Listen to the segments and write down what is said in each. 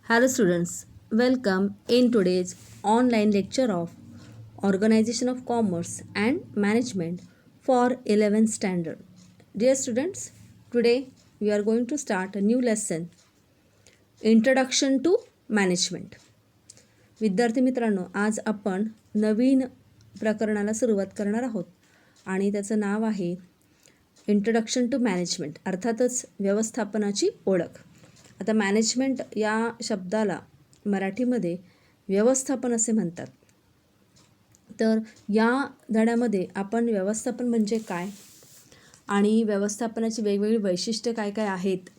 Hello students, welcome in today's online lecture of Organization of Commerce and Management for 11th standard. Dear students, today we are going to start a new lesson, Introduction to Management. विद्यार्थी मित्रांनो, आज आपण नवीन प्रकरणाला सुरुवात करणार आहोत आणि त्याचं नाव आहे इंट्रोडक्शन टू मॅनेजमेंट, अर्थातच व्यवस्थापनाची ओळख. आता मॅनेजमेंट या शब्दाला मराठीमध्ये व्यवस्थापन असे म्हणतात. तर या धड्यामध्ये आपण व्यवस्थापन म्हणजे काय आणि व्यवस्थापनाची वेगवेगळी वैशिष्ट्ये काय काय आहेत,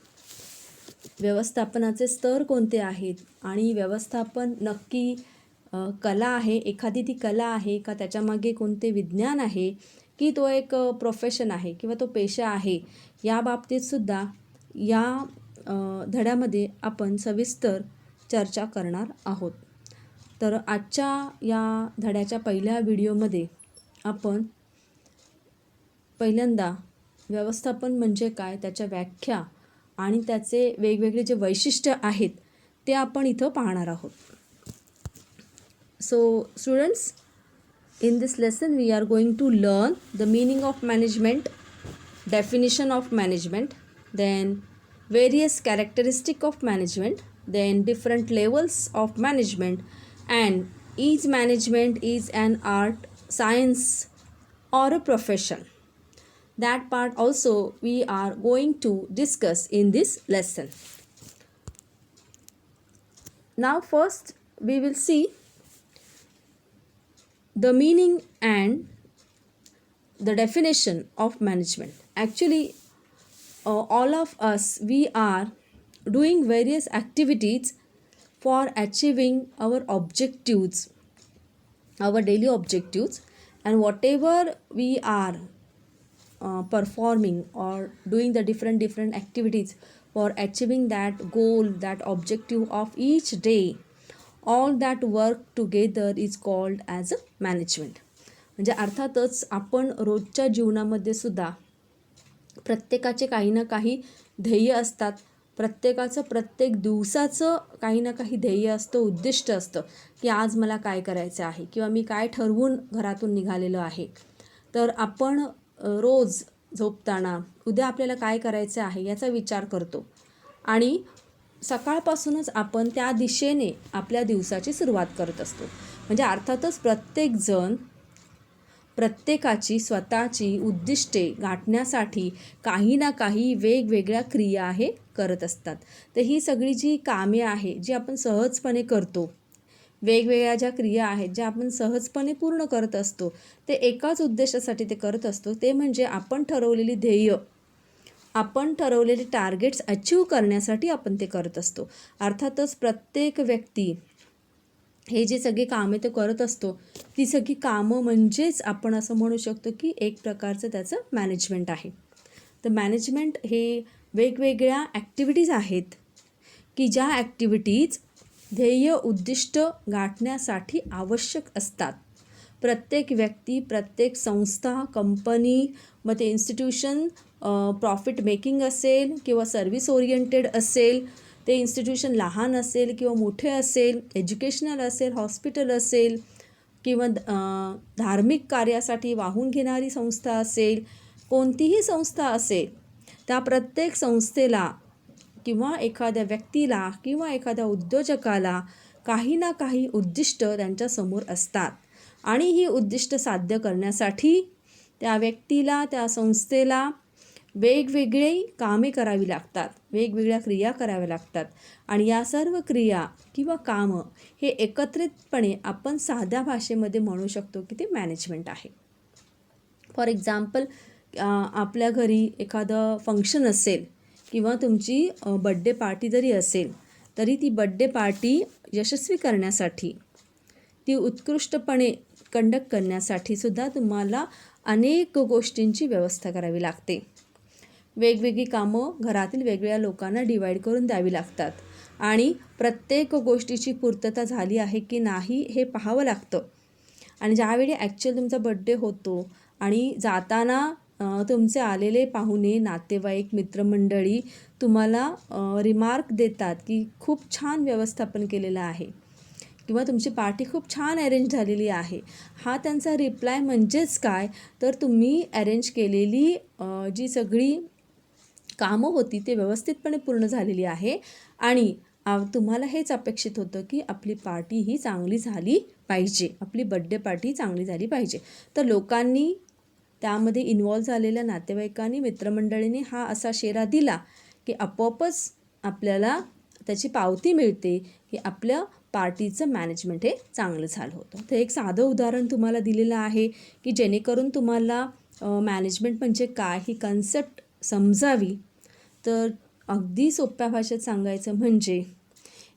व्यवस्थापनाचे स्तर कोणते आहेत आणि व्यवस्थापन नक्की कला आहे, एखादी ती कला आहे का, त्याच्यामागे कोणते विज्ञान आहे की तो एक प्रोफेशन आहे किंवा तो पेशा आहे, या बाबतीतसुद्धा या धड्यामध्ये आपण सविस्तर चर्चा करणार आहोत. तर आजच्या या धड्याच्या पहिल्या व्हिडिओमध्ये आपण पहिल्यांदा व्यवस्थापन म्हणजे काय, त्याच्या व्याख्या आणि त्याचे वेगवेगळे जे वैशिष्ट्य आहेत ते आपण इथं पाहणार आहोत. So students, in this lesson we are going to learn the meaning of management, definition of management, then various characteristic of management, then different levels of management, and each management is an art, science or a profession. That part also we are going to discuss in this lesson. Now first we will see the meaning and the definition of management. Actually, all of us, we are doing various activities for achieving our objectives, our daily objectives, and whatever we are performing or doing the different activities for achieving that goal, that objective of each day, all that work together is called as a management. म्हणजे अर्थातच आपण रोजच्या जीवनामध्ये सुद्धा प्रत्येकाचे काही ना काही ध्येय असतात, प्रत्येकाचं प्रत्येक दिवसाचं काही ना काही ध्येय असतं, उद्दिष्ट असतं की आज मला काय करायचं आहे किंवा मी काय ठरवून घरातून निघालेलो आहे. तर आपण रोज झोपताना उद्या आपल्याला काय करायचं आहे याचा विचार करतो आणि सकाळपासूनच आपण त्या दिशेने आपल्या दिवसाची सुरुवात करत असतो. म्हणजे अर्थातच प्रत्येकजण प्रत्येकाची स्वतःची उद्दिष्टे गाठण्यासाठी काही ना काही वेगवेगळ्या क्रिया हे करत असतात. तर ही सगळी जी कामे आहे जी आपण सहजपणे करतो, वेगवेगळ्या ज्या क्रिया आहेत ज्या आपण सहजपणे पूर्ण करत असतो, ते एकाच उद्देशासाठी ते करत असतो, ते म्हणजे आपण ठरवलेली ध्येय, आपण ठरवलेले टार्गेट्स अचीव करण्यासाठी आपण ते करत असतो. अर्थातच प्रत्येक व्यक्ती हे जे सगळी कामे ते करत असतो, ती सगळी कामं म्हणजेच आपण असं म्हणू शकतो की एक प्रकारचं त्याचं मॅनेजमेंट आहे. तर मॅनेजमेंट हे वेगवेगळ्या ॲक्टिव्हिटीज आहेत की ज्या ॲक्टिव्हिटीज ध्येय उद्दिष्ट गाठण्यासाठी आवश्यक असतात. प्रत्येक व्यक्ती, प्रत्येक संस्था, कंपनी, मग ते इन्स्टिट्यूशन प्रॉफिट मेकिंग असेल किंवा सर्व्हिस ओरिएंटेड असेल, ते इन्स्टिट्यूशन लहान असेल किंवा मोठे असेल, एज्युकेशनल असेल, हॉस्पिटल असेल किंवा धार्मिक कार्यासाठी वाहून घेणारी संस्था असेल, कोणतीही संस्था असेल, त्या प्रत्येक संस्थेला किंवा एखाद्या व्यक्तीला किंवा एखाद्या उद्योजकाला काही ना काही उद्दिष्ट त्यांच्यासमोर असतात आणि ही उद्दिष्ट साध्य करण्यासाठी त्या व्यक्तीला, त्या संस्थेला वेगवेगळी कामे करावी लागतात, वेगवेगळ्या क्रिया कराव्या लागतात आणि या सर्व क्रिया किंवा कामं हे एकत्रितपणे आपण साध्या भाषेमध्ये म्हणू शकतो की ते मॅनेजमेंट आहे. फॉर एक्झाम्पल, आपल्या घरी एखादं फंक्शन असेल किंवा तुमची बड्डे पार्टी जरी असेल, तरी ती बड्डे पार्टी यशस्वी करण्यासाठी, ती उत्कृष्टपणे कंडक्ट करण्यासाठी सुद्धा तुम्हाला अनेक गोष्टींची व्यवस्था करावी लागते. वेगवेगळी कामं घरातील वेगवेगळ्या लोकांना डिवाईड करून द्यावी लागतात आणि प्रत्येक गोष्टीची पूर्तता झाली आहे की नाही हे पाहावं लागतं. आणि ज्यावेळी ॲक्च्युअल तुमचा बड्डे होतो आणि जाताना तुमचे आलेले पाहुणे, नातेवाईक, मित्रमंडळी तुम्हाला रिमार्क देतात की खूप छान व्यवस्थापन केलेलं आहे किंवा तुमची पार्टी खूप छान अरेंज झालेली आहे, हा त्यांचा रिप्लाय म्हणजेच काय, तर तुम्ही अरेंज केलेली जी सगळी कामं होती ते व्यवस्थितपणे पूर्ण झालेली आहे आणि तुम्हाला हेच अपेक्षित होतं की आपली पार्टी ही चांगली झाली पाहिजे, आपली बड्डे पार्टी चांगली झाली पाहिजे. तर लोकांनी, त्यामध्ये इन्वॉल्व झालेल्या नातेवाईकांनी, मित्रमंडळींनी हा असा शेरा दिला की आपोआपच आपल्याला त्याची पावती मिळते की आपल्या पार्टीचं मॅनेजमेंट हे चांगलं झालं होतं. तर एक साधं उदाहरण तुम्हाला दिलेलं आहे की जेणेकरून तुम्हाला मॅनेजमेंट म्हणजे काय ही कन्सेप्ट समजावी. तर अगदी सोप्या भाषेत सांगायचं म्हणजे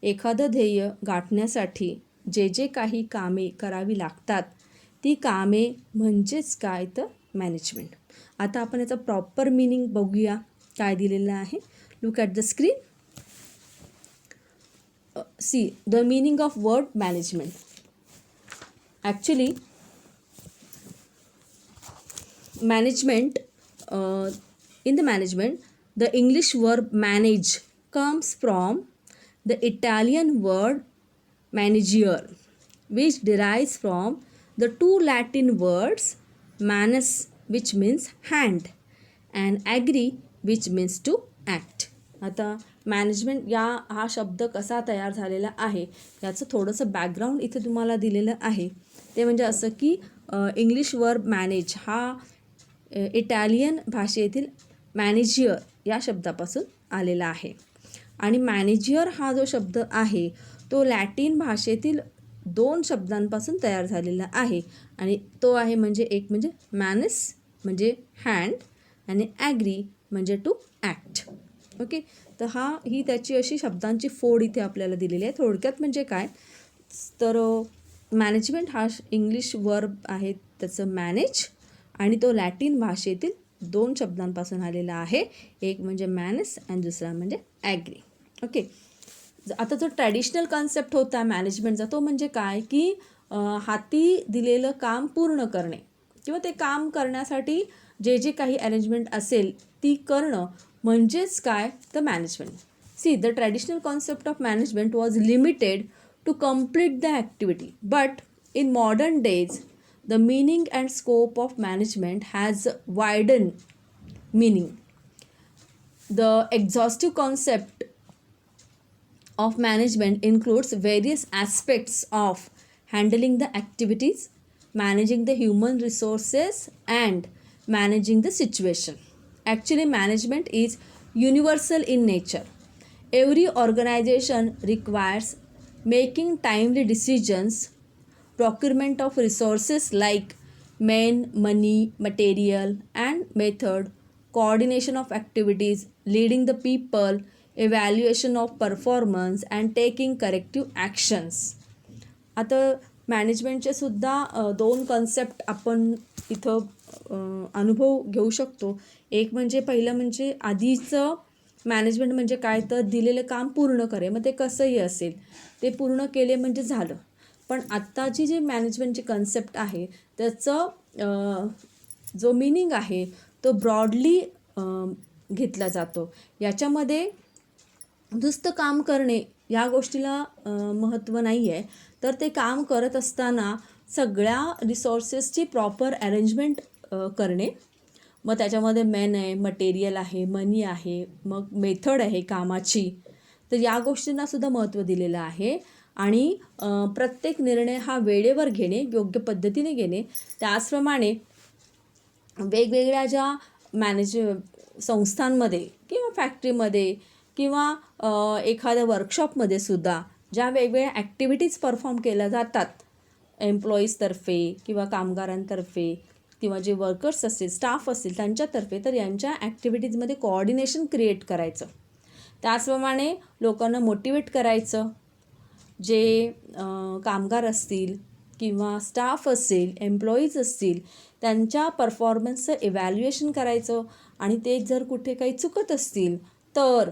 एखादं ध्येय गाठण्यासाठी जे जे काही कामे करावी लागतात ती कामे म्हणजेच काय, तर मॅनेजमेंट. आता आपण याचा प्रॉपर मीनिंग बघूया काय दिलेलं आहे. Look at the screen. See the meaning of word management. Actually management, in the management, the English verb manage comes from the Italian word manager, which derives from the two Latin words manus, which means hand, and agree, which means to act. आता management हा शब्द कसा तयार झालेला आहे याचं थोडंसं background इथे तुम्हाला दिलेलं आहे. ते म्हणजे असं की इंग्लिश वर्ब मॅनेज हा इटालियन भाषेतील मॅनेजियर या शब्दापासून आलेला आहे आणि मॅनेजियर हा जो शब्द आहे तो लॅटिन भाषेतील 2 शब्दांपासून तयार झालेला आहे आणि तो आहे म्हणजे एक म्हणजे मॅनस म्हणजे हँड आणि ॲग्री म्हणजे टू ॲक्ट. ओके, तर ही त्याची अशी शब्दांची फोड इथे आपल्याला दिलेली आहे. थोडक्यात म्हणजे काय, तर मॅनेजमेंट हा इंग्लिश वर्ब आहे त्याचं मॅनेज आणि तो लॅटिन भाषेतील 2 शब्दांपासून आलेला आहे. एक म्हणजे मॅनस आणि दुसरा म्हणजे ॲग्री. ओके, आता जो ट्रॅडिशनल कन्सेप्ट होता मॅनेजमेंटचा तो म्हणजे काय की हाती दिलेलं काम पूर्ण करणे किंवा ते काम करण्यासाठी जे जे काही अरेंजमेंट असेल ती करणं म्हणजेच काय, तर management. See the traditional concept of management was limited to complete the activity, but in modern days the meaning and scope of management has widened meaning. The exhaustive concept of management includes various aspects of handling the activities, managing the human resources, and managing the situation. Actually, management is universal in nature. Every organization requires making timely decisions, procurement of resources like men, money, material, and method, coordination of activities, leading the people, evaluation of performance, and taking corrective actions. आता मॅनेजमेंटचे सुद्धा 2 concept आपण इथं अनुभव घेऊ शकतो. एक म्हणजे पहिलं म्हणजे आधीचं मॅनेजमेंट म्हणजे काय, तर दिलेलं काम पूर्ण करे, मग ते कसंही असेल ते पूर्ण केले म्हणजे झालं. पण आत्ताची जी मॅनेजमेंटची कन्सेप्ट आहे त्याचं जो मीनिंग आहे तो ब्रॉडली घेतला जातो. याच्यामध्ये नुसतं काम करणे या गोष्टीला महत्त्व नाही आहे, तर ते काम करत असताना सगळ्या रिसोर्सेसची प्रॉपर अरेंजमेंट करणे. मग त्याच्यामध्ये मेन आहे, मटेरियल आहे, मनी आहे, मग मेथड आहे कामाची, तर या गोष्टींनासुद्धा महत्त्व दिलेलं आहे. आणि प्रत्येक निर्णय हा वेळेवर घेणे, योग्य पद्धतीने घेणे. त्याचप्रमाणे वेगवेगळ्या ज्या संस्थांमध्ये किंवा फॅक्टरीमध्ये किंवा एखाद्या वर्कशॉपमध्ये सुद्धा ज्या वेगवेगळ्या ॲक्टिव्हिटीज परफॉर्म केल्या जातात एम्प्लॉईजतर्फे किंवा कामगारांतर्फे किंवा जे वर्कर्स असतील, स्टाफ असतील त्यांच्यातर्फे, तर यांच्या ॲक्टिव्हिटीजमध्ये कोऑर्डिनेशन क्रिएट करायचं. त्याचप्रमाणे लोकांना मोटिवेट करायचं. जे कामगार असतील किंवा स्टाफ असेल, एम्प्लॉईज असतील, त्यांच्या परफॉर्मन्सचं इव्हॅल्युएशन करायचं आणि ते जर कुठे काही चुकत असतील तर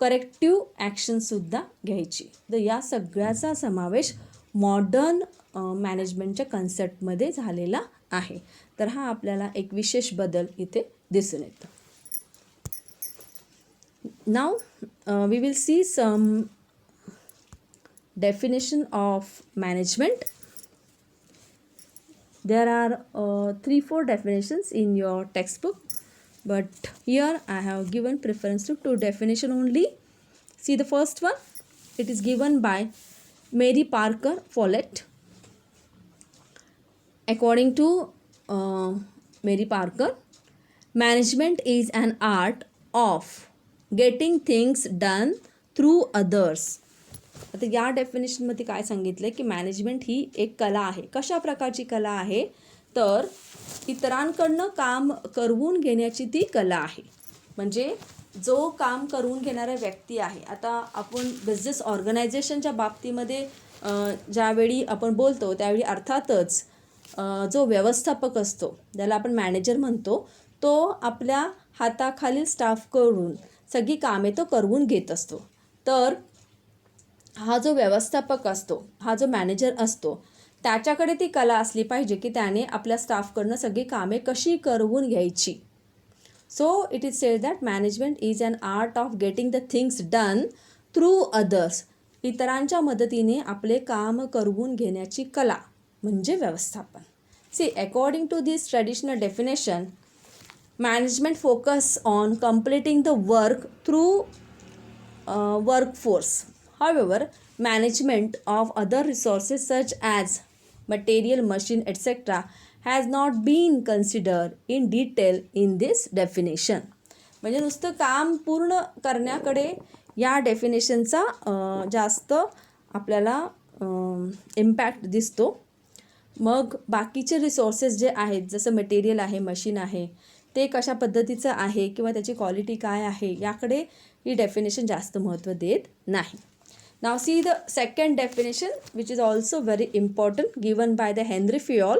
करेक्टिव्ह ॲक्शनसुद्धा घ्यायची. तर या सगळ्याचा समावेश मॉडर्न मॅनेजमेंटच्या कन्सेप्टमध्ये झालेला आहे. तर हा आपल्याला एक विशेष बदल इथे दिसून येतो. Now we will see some definition of management. There are 3-4 definitions in your textbook, but here I have given preference to 2 definition only. See the first one. It is given by Mary Parker Follett. According to Mary Parker, management is an art of getting things done through others. आता या डेफिनेशनमध्ये काय सांगितलं की management ही एक कला आहे. कशा प्रकारची कला आहे तर इतरांकडनं काम करवून घेण्याची ती कला आहे. म्हणजे जो काम करून घेणारा व्यक्ती आहे. आता आपण बिझनेस ऑर्गनायझेशनच्या बाबतीमध्ये ज्यावेळी आपण बोलतो त्यावेळी अर्थातच जो व्यवस्थापक असतो ज्याला आपण मॅनेजर म्हणतो तो आपल्या हाताखालील स्टाफकडून सगळी कामे तो करवून घेत असतो. तर हा जो व्यवस्थापक असतो, हा जो मॅनेजर असतो, त्याच्याकडे ती कला असली पाहिजे की त्याने आपल्या स्टाफकडनं सगळी कामे कशी करवून घ्यायची. So it is said that management is an art of getting the things done through others. इतरांच्या मदतीने आपले काम करवून घेण्याची कला म्हणजे व्यवस्थापन. See according to this traditional definition, management focus on completing the work through workforce. However, management of other resources such as material, machine, etc. has not been considered in detail in this definition. म्हणजे नुसतं काम पूर्ण करण्याकडे या डेफिनेशनचा जास्त आपल्याला impact दिसतो. मग बाकीचे रिसोर्सेस जे आहेत जसं मटेरियल आहे, मशीन आहे, ते कशा पद्धतीचं आहे किंवा त्याची क्वालिटी काय आहे याकडे ही डेफिनेशन जास्त महत्त्व देत नाही. Now see the second definition, which is also very important, given by the Henry Fayol.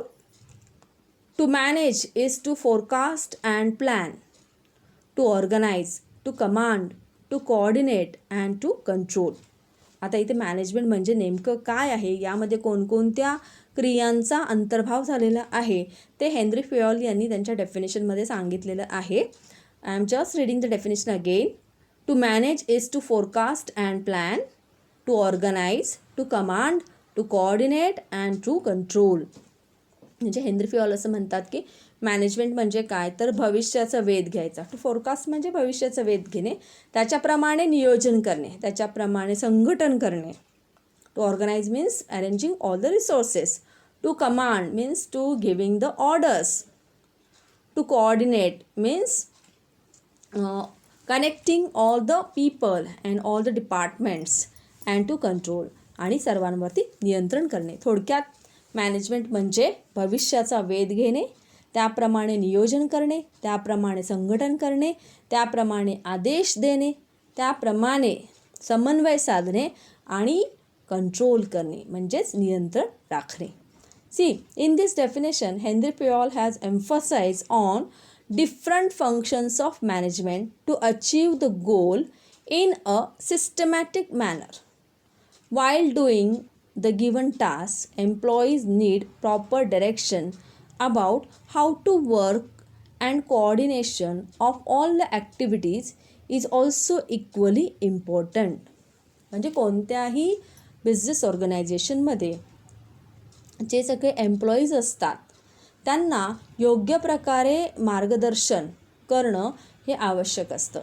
To manage is to forecast and plan, to organize, to command, to coordinate and to control. आता इथे management म्हणजे नेमकं काय आहे, यामध्ये कोणकोणत्या क्रियांचा अंतर्भाव झालेला आहे ते हेनरी फेयॉल यांनी त्यांच्या डेफिनेशनमध्ये सांगितलेलं आहे. I am just reading the definition again. To manage is to forecast and plan, to organise, to command, to coordinate and to control. म्हणजे हेनरी फेयॉल असं म्हणतात की मॅनेजमेंट म्हणजे काय तर भविष्याचा वेध घ्यायचा. टू फोरकास्ट म्हणजे भविष्याचा वेध घेणे, त्याच्याप्रमाणे नियोजन करणे, त्याच्याप्रमाणे संघटन करणे. To organise means arranging all the resources. To command means to giving the orders. To coordinate means connecting all the people and all the departments and to control, आणि सर्वांवरती नियंत्रण करणे. थोडक्यात मॅनेजमेंट म्हणजे भविष्याचा वेध घेणे, त्याप्रमाणे नियोजन करणे, त्याप्रमाणे संघटन करणे, त्याप्रमाणे आदेश देणे, त्याप्रमाणे समन्वय साधणे आणि कंट्रोल करणे म्हणजेच नियंत्रण राखणे. See in this definition Henri Fayol has emphasise on different functions of management to achieve the goal in a systematic manner. While doing the given task, employees need proper direction about how to work, and coordination of all the activities is also equally important. म्हणजे कोणत्याही business ऑर्गनायझेशनमध्ये जे सगळे employees असतात त्यांना योग्य प्रकारे मार्गदर्शन करणं हे आवश्यक असतं.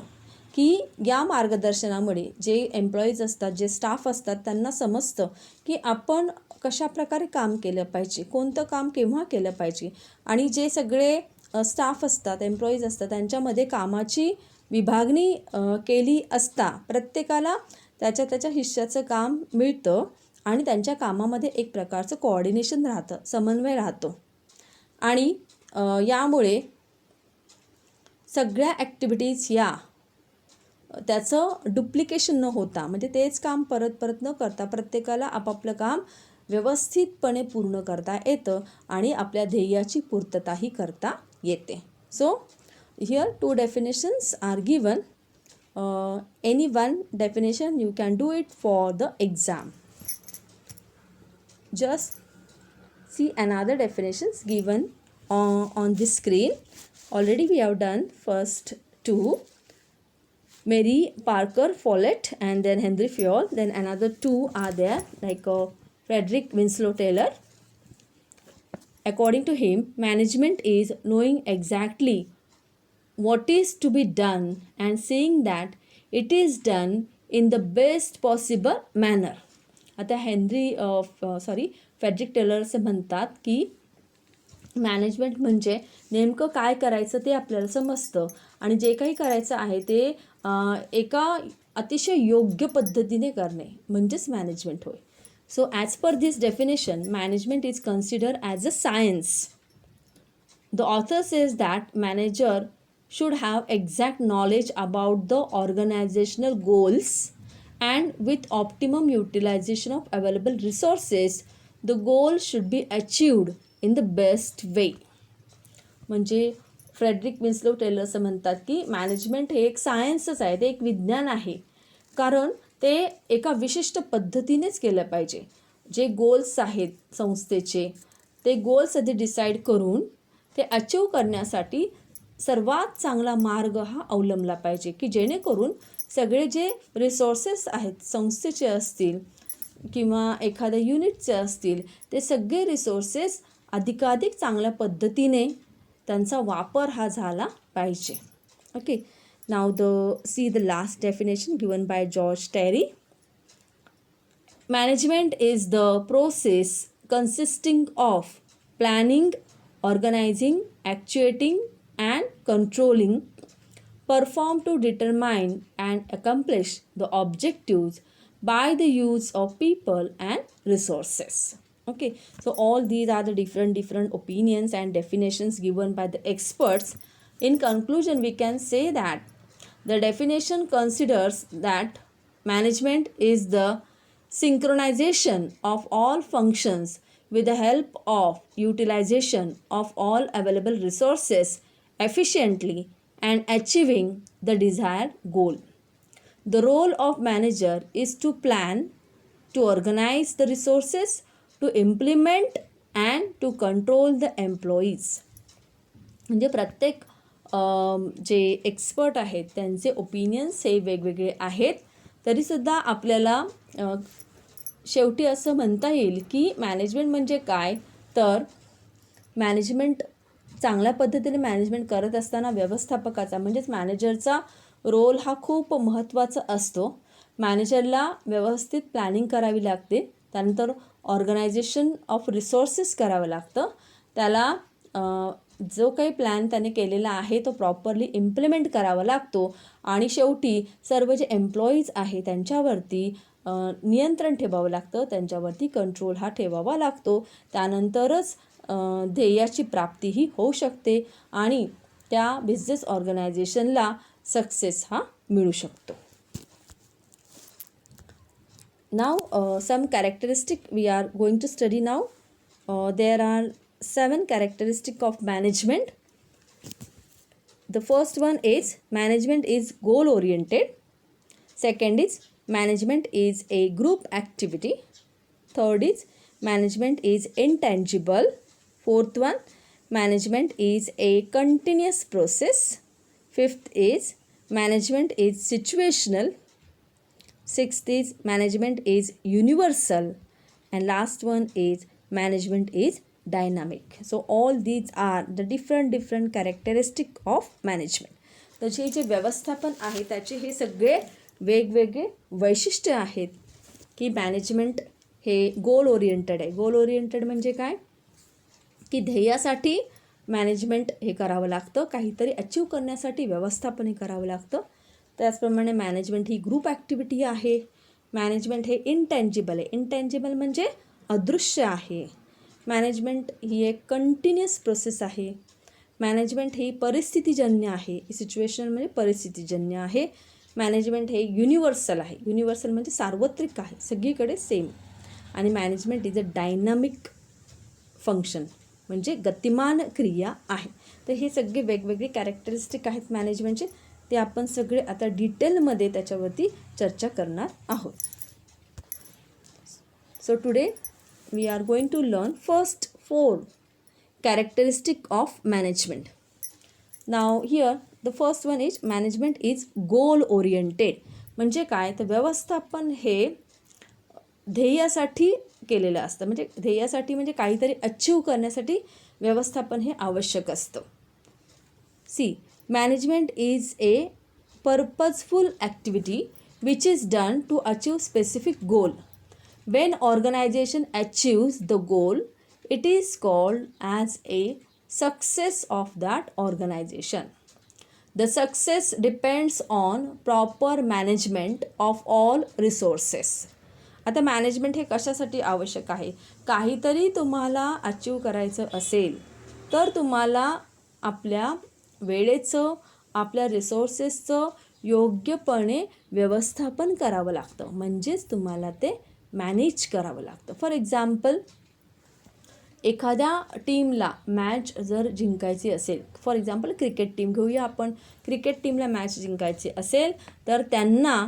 की या मार्गदर्शनामुळे जे एम्प्लॉईज असतात, जे स्टाफ असतात, त्यांना समजतं की आपण कशाप्रकारे काम केलं पाहिजे, कोणतं काम केव्हा केलं पाहिजे, आणि जे सगळे स्टाफ असतात, एम्प्लॉईज असतात, त्यांच्यामध्ये कामाची विभागणी केली असता प्रत्येकाला त्याच्या हिश्श्याचं काम मिळतं आणि त्यांच्या कामामध्ये एक प्रकारचं कोऑर्डिनेशन राहतं, समन्वय राहतो. आणि यामुळे सगळ्या ॲक्टिव्हिटीज या त्याचं डुप्लिकेशन न होता, म्हणजे तेच काम परत परत न करता प्रत्येकाला आपापलं काम व्यवस्थितपणे पूर्ण करता येतं आणि आपल्या ध्येयाची पूर्तताही करता येते. So here 2 definitions are given. Any one definition you can do it for the exam. Just see another definitions given on this screen. Already we have done first two, Mary Parker Follett and then Henry Fayol. Then another two are there, like Frederick Winslow Taylor. According to him, management is knowing exactly what is to be done and seeing that it is done in the best possible manner. आता Frederick teller असे म्हणतात की management म्हणजे नेमकं काय करायचं ते आपल्याला समजतं आणि जे काही करायचं आहे ते एका अतिशय योग्य पद्धतीने करणे म्हणजेच मॅनेजमेंट होय. So as per this definition, management is considered as a science. The author says that manager should have exact knowledge about the organizational goals, and with optimum utilization of available resources, the goal should be achieved in the best way. म्हणजे Frederick Winslow teller असं म्हणतात की management हे एक सायन्सच आहे, ते एक विज्ञान आहे, कारण ते एका विशिष्ट पद्धतीनेच केलं पाहिजे. जे गोल्स आहेत संस्थेचे ते गोल्स आधी डिसाईड करून ते अचीव करण्यासाठी सर्वात चांगला मार्ग हा अवलंबला पाहिजे, की जेणेकरून सगळे जे रिसोर्सेस आहेत संस्थेचे असतील किंवा एखाद्या युनिटचे असतील ते सगळे रिसोर्सेस अधिकाधिक चांगल्या पद्धतीने त्यांचा वापर हा झाला पाहिजे. Okay, now see the last definition given by George Terry. Management is the process consisting of planning, organising, actuating and controlling, performed to determine and accomplish the objectives by the use of people and resources. Okay, so all these are the different opinions and definitions given by the experts. In conclusion, we can say that the definition considers that management is the synchronization of all functions with the help of utilization of all available resources efficiently and achieving the desired goal. The role of manager is to plan, to organize the resources, to implement and to control the employees. म्हणजे प्रत्येक जे expert आहेत त्यांचे opinions हे वेगवेगळे आहेत, तरीसुद्धा आपल्याला शेवटी असं म्हणता येईल की मॅनेजमेंट म्हणजे काय, तर मॅनेजमेंट चांगल्या पद्धतीने मॅनेजमेंट करत असताना व्यवस्थापकाचा म्हणजेच मॅनेजरचा रोल हा खूप महत्त्वाचा असतो. मॅनेजरला व्यवस्थित प्लॅनिंग करावी लागते, त्यानंतर ऑर्गनायझेशन ऑफ रिसोर्सेस करावं लागतं, त्याला जो काही प्लॅन त्याने केलेला आहे तो प्रॉपरली इम्प्लिमेंट करावा लागतो आणि शेवटी सर्व जे एम्प्लॉईज आहे त्यांच्यावरती नियंत्रण ठेवावं लागतं, त्यांच्यावरती कंट्रोल हा ठेवावा लागतो. त्यानंतरच ध्येयाची प्राप्तीही होऊ शकते आणि त्या बिझनेस ऑर्गनायझेशनला सक्सेस हा मिळू शकतो. Now some characteristic we are going to study now. There are 7 characteristics of management. The first one is management is goal oriented. Second is management is a group activity. Third is management is intangible. Fourth one, management is a continuous process. Fifth is management is situational. Sixth is management is universal. And last one is management is dynamic. So all these are the different characteristic of management. तर जे व्यवस्थापन आहे त्याचे हे सगळे वेगवेगळे वैशिष्ट्य आहेत की मॅनेजमेंट हे गोल ओरिएंटेड आहे. गोल ओरिएंटेड म्हणजे काय, की ध्येयासाठी मॅनेजमेंट हे करावं लागतं, काहीतरी अचीव करण्यासाठी व्यवस्थापन हे करावं लागतं. त्याचप्रमाणे मॅनेजमेंट ही ग्रुप ॲक्टिव्हिटी आहे. मॅनेजमेंट हे इंटँजिबल आहे. इंटँजिबल म्हणजे अदृश्य आहे. मॅनेजमेंट ही एक कंटिन्युअस प्रोसेस आहे. मॅनेजमेंट ही परिस्थितीजन्य आहे. सिच्युएशन म्हणजे परिस्थितीजन्य आहे. मॅनेजमेंट हे युनिव्हर्सल आहे. युनिव्हर्सल म्हणजे सार्वत्रिक आहे, सगळीकडे सेम. आणि management is a dynamic function म्हणजे गतिमान क्रिया आहे. तर हे सगळे वेगवेगळे कॅरेक्टरिस्टिक आहेत मॅनेजमेंटचे, ते आपण सगळे आता डिटेलमध्ये त्याच्यावरती चर्चा करणार आहोत. So today we are going to learn first 4 characteristic of management. Now here the first one is management is goal oriented. म्हणजे काय, तर व्यवस्थापन हे ध्येयासाठी केलेलं असतं. म्हणजे ध्येयासाठी म्हणजे काहीतरी अचीव करण्यासाठी व्यवस्थापन हे आवश्यक असतं. See, management is a purposeful activity which is done to achieve specific goal. When organization achieves the goal, it is called as a success of that organization. The success depends on proper management of all resources. आता management हे कशासाठी आवश्यक आहे? काहीतरी तुम्हाला achieve करायचं असेल तर तुम्हाला आपल्या वेळेचं, आपल्या रिसोर्सेसचं योग्यपणे व्यवस्थापन करावं लागतं. म्हणजेच तुम्हाला ते मॅनेज करावं लागतं. फॉर एक्झाम्पल, एखाद्या टीमला मॅच जर जिंकायची असेल, फॉर एक्झाम्पल क्रिकेट टीम घेऊया आपण, क्रिकेट टीमला मॅच जिंकायची असेल तर त्यांना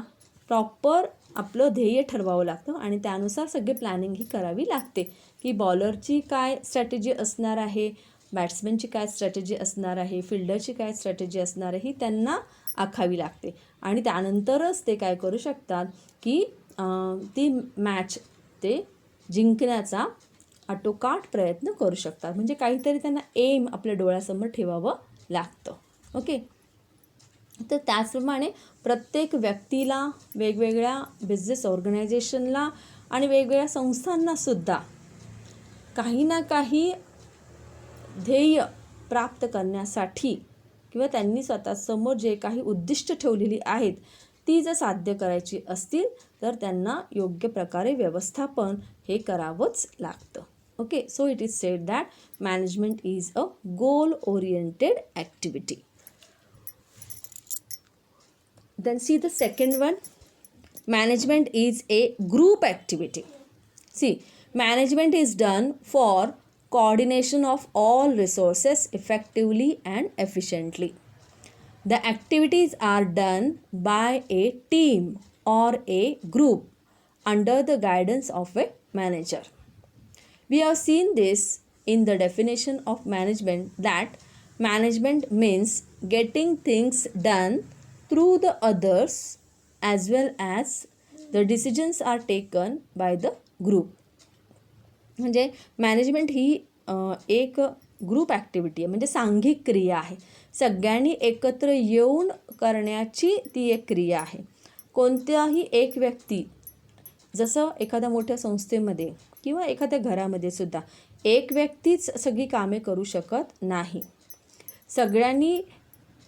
प्रॉपर आपलं ध्येय ठरवावं लागतं आणि त्यानुसार सगळी प्लॅनिंग ही करावी लागते की बॉलरची काय स्ट्रॅटेजी असणार आहे, बॅट्समॅनची काय स्ट्रॅटेजी असणार आहे, फिल्डरची काय स्ट्रॅटेजी असणार आहे, ही त्यांना आखावी लागते आणि त्यानंतरच ते काय करू शकतात की ती मॅच ते जिंकण्याचा आटोकाट प्रयत्न करू शकतात. म्हणजे काहीतरी त्यांना एम आपल्या डोळ्यासमोर ठेवावं लागतं. ओके, तर त्याचप्रमाणे प्रत्येक व्यक्तीला, वेगवेगळ्या बिझनेस ऑर्गनायझेशनला आणि वेगवेगळ्या संस्थांनासुद्धा काही ना काही ध्येय प्राप्त करण्यासाठी किंवा त्यांनी स्वतःसमोर जे काही उद्दिष्ट ठेवलेली आहेत ती जर साध्य करायची असतील तर त्यांना योग्य प्रकारे व्यवस्थापन हे करावंच लागतं. Okay, so it is said that management is a goal oriented activity. Then see the second one, management is a group activity. See, management is done for coordination of all resources effectively and efficiently. The activities are done by a team or a group under the guidance of a manager. We have seen this in the definition of management that management means getting things done through the others as well as the decisions are taken by the group. म्हणजे management ही एक group activity आहे, म्हणजे सांघिक क्रिया आहे. सगळ्यांनी एकत्र येऊन करण्याची ती एक क्रिया आहे. कोणत्याही एक व्यक्ती, जसं एखाद्या मोठ्या संस्थेमध्ये किंवा एखाद्या घरामध्ये सुद्धा एक व्यक्तीच सगळी कामे करू शकत नाही. सगळ्यांनी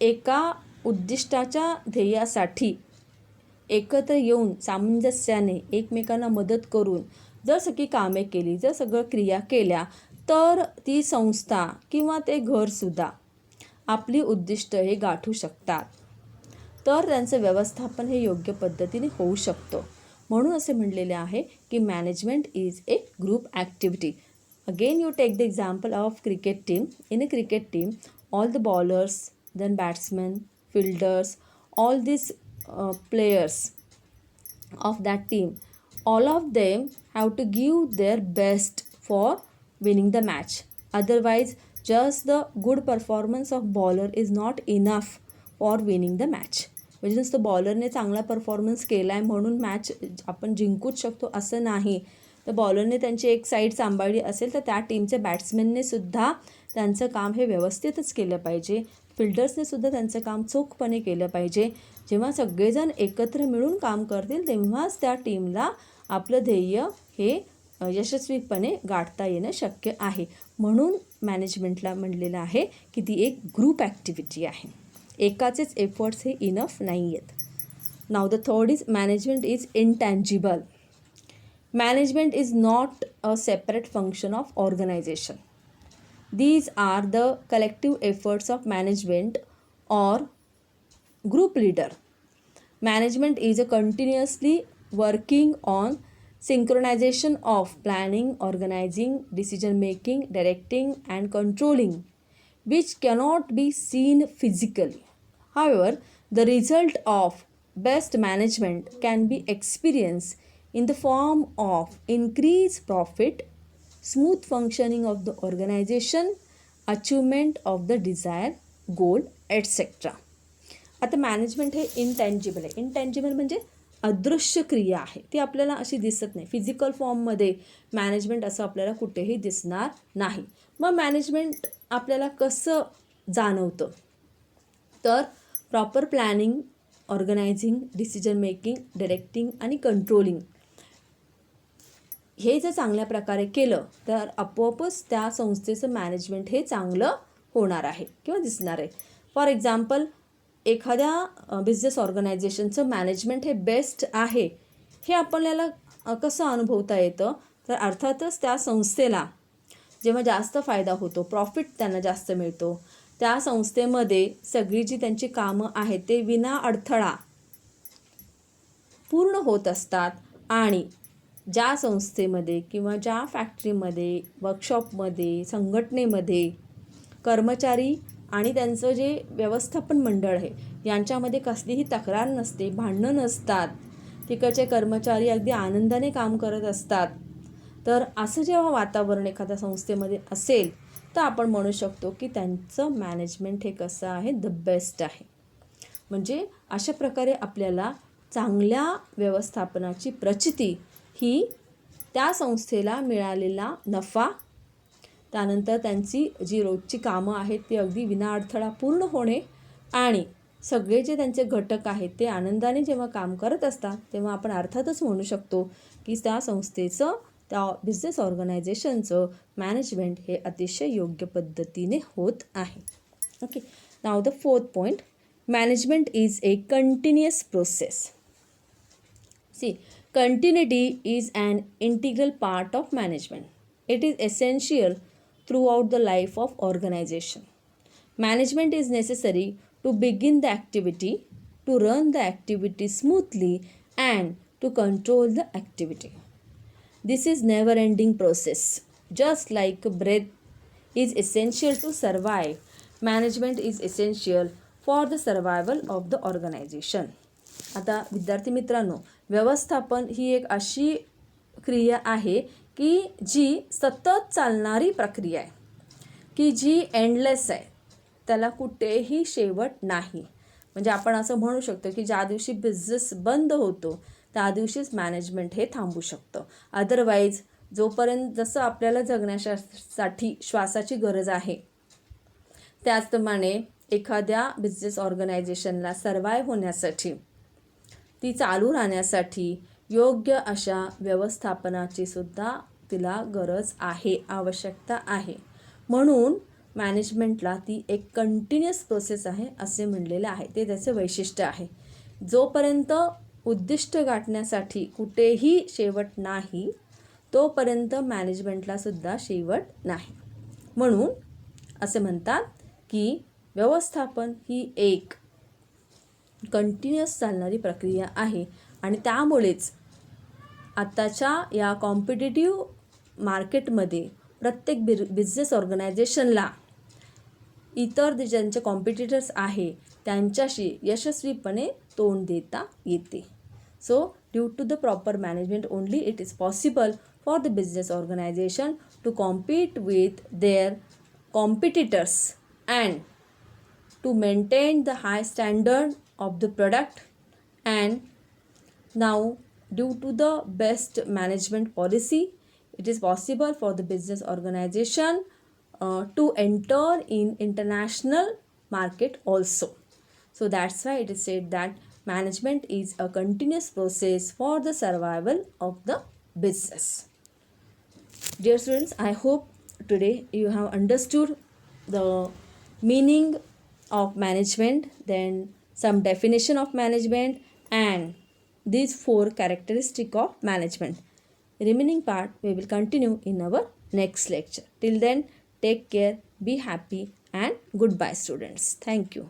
एका उद्दिष्टाच्या ध्येयासाठी एकत्र येऊन सामंजस्याने एकमेकांना मदत करून जर सगळी कामे केली, जर सगळं क्रिया केल्या तर ती संस्था किंवा ते घरसुद्धा आपली उद्दिष्ट हे गाठू शकतात. तर त्यांचं व्यवस्थापन हे योग्य पद्धतीने होऊ शकतं. म्हणून असे म्हणलेले आहे की management is a group activity. Again you take the example of cricket team. In a cricket team all the bowlers, then batsmen, fielders, all these players of that team, all of them have to give their best for winning the match. Otherwise, just the good performance of bowler is not enough for winning the match. म्हणजे नुसतं बॉलरने चांगला performance केला आहे म्हणून match आपण जिंकूच शकतो असं नाही. तर बॉलरने त्यांची एक साईड सांभाळली असेल तर त्या टीमच्या बॅट्समॅनने सुद्धा त्यांचं काम हे व्यवस्थितच केलं पाहिजे. फिल्डर्सने सुद्धा त्यांचं काम चोखपणे केलं पाहिजे. जेव्हा सगळेजण एकत्र मिळून काम करतील तेव्हाच त्या टीमला आपलं ध्येय हे यशस्वीपणे गाठता येणं शक्य आहे. म्हणून मॅनेजमेंटला म्हणलेलं आहे की ती एक ग्रुप ॲक्टिव्हिटी आहे. एकाचेच एफर्ट्स हे इनफ नाही आहेत. Now the third is management is intangible. Management is not a separate function of organisation. These are the collective efforts of management or group leader. Management is a continuously working on synchronization of planning, organizing, decision making, directing and controlling, which cannot be seen physically. However, the result of best management can be experienced in the form of increased profit, smooth functioning of the organization, achievement of the desire goal etcetera. आता management हे intangible आहे. Intangible म्हणजे अदृश्य क्रिया आहे, ती आपल्याला अशी दिसत नाही. फिजिकल फॉर्ममध्ये मॅनेजमेंट असं आपल्याला कुठेही दिसणार नाही. मग मॅनेजमेंट आपल्याला कसं जाणवतं, तर proper planning, organising, decision making, directing आणि कंट्रोलिंग हे जर चांगल्या प्रकारे केलं तर आपोआपच त्या संस्थेचं मॅनेजमेंट हे चांगलं होणार आहे किंवा दिसणार आहे. फॉर एक्झाम्पल, एखाद्या बिझनेस ऑर्गनायझेशनचं मॅनेजमेंट हे बेस्ट आहे हे आपल्याला कसं अनुभवता येतं, तर अर्थातच त्या संस्थेला जेव्हा जास्त फायदा होतो, प्रॉफिट त्यांना जास्त मिळतो, त्या संस्थेमध्ये सगळी जी त्यांची कामं आहेत ते विना अडथळा पूर्ण होत असतात. आणि ज्या संस्थेमध्ये किंवा ज्या फॅक्टरीमध्ये, वर्कशॉपमध्ये, संघटनेमध्ये कर्मचारी आणि त्यांचं जे व्यवस्थापन मंडळ आहे यांच्यामध्ये कसलीही तक्रार नसते, भांडणं नसतात, तिकडचे कर्मचारी अगदी आनंदाने काम करत असतात, तर असं जेव्हा वातावरण एखाद्या संस्थेमध्ये असेल तर आपण म्हणू शकतो की त्यांचं मॅनेजमेंट हे कसं आहे, द बेस्ट आहे. म्हणजे अशा प्रकारे आपल्याला चांगल्या व्यवस्थापनाची प्रचिती ही त्या संस्थेला मिळालेला नफा, त्यानंतर त्यांची जी रोजची कामं आहेत ती अगदी विनाअडथळा पूर्ण होणे आणि सगळे जे त्यांचे घटक आहेत ते आनंदाने जेव्हा काम करत असतात तेव्हा आपण अर्थातच म्हणू शकतो की त्या संस्थेचं, त्या बिझनेस ऑर्गनायझेशनचं मॅनेजमेंट हे अतिशय योग्य पद्धतीने होत आहे. Okay, now the fourth point, management is A continuous process. See, continuity is an integral part of management. It is essential throughout the life of organization. Management is necessary to begin the activity, to run the activity smoothly, and to control the activity. This is never-ending process. Just like breath is essential to survive, management is essential for the survival of the organization. आता विद्यार्थी मित्रांनो, व्यवस्थापन ही एक अशी क्रिया आहे की जी सतत चालणारी प्रक्रिया आहे, की जी एंडलेस आहे, त्याला कुठेही शेवट नाही. म्हणजे आपण असं म्हणू शकतो की ज्या दिवशी बिझनेस बंद होतो त्या दिवशीच मॅनेजमेंट हे थांबू शकतं. अदरवाईज जोपर्यंत जसं आपल्याला जगण्यासाठी श्वासाची गरज आहे त्याचप्रमाणे एखाद्या बिझनेस ऑर्गनायझेशनला सर्वाईव्ह होण्यासाठी, ती चालू राहण्यासाठी योग्य अशा व्यवस्थापनाची सुद्धा तिला गरज आहे, आवश्यकता आहे. म्हणून मॅनेजमेंटला ती एक कंटिन्युअस प्रोसेस आहे असे म्हणलेलं आहे. ते त्याचं वैशिष्ट्य आहे. जोपर्यंत उद्दिष्ट गाठण्यासाठी कुठेही शेवट नाही तोपर्यंत मॅनेजमेंटला सुद्धा शेवट नाही. म्हणून असे म्हणतात की व्यवस्थापन ही एक कंटिन्युअस चालणारी प्रक्रिया आहे आणि त्यामुळेच आत्ताच्या या कॉम्पिटिटिव्ह मार्केटमध्ये प्रत्येक बिझनेस ऑर्गनायझेशनला इतर ज्यांचे कॉम्पिटिटर्स आहे त्यांच्याशी यशस्वीपणे तोंड देता येते. So due to the proper management only it is possible for the business organisation to compete with their competitors and to maintain the high standard of the product. And now due to the best management policy it is possible for the business organization to enter in international market also. So that's why it is said that management is a continuous process for the survival of the business. Dear students, I hope today you have understood the meaning of management, then some definition of management, and these 4 characteristics of management. Remaining part we will continue in our next lecture. Till then, take care, be happy, and goodbye students. Thank you.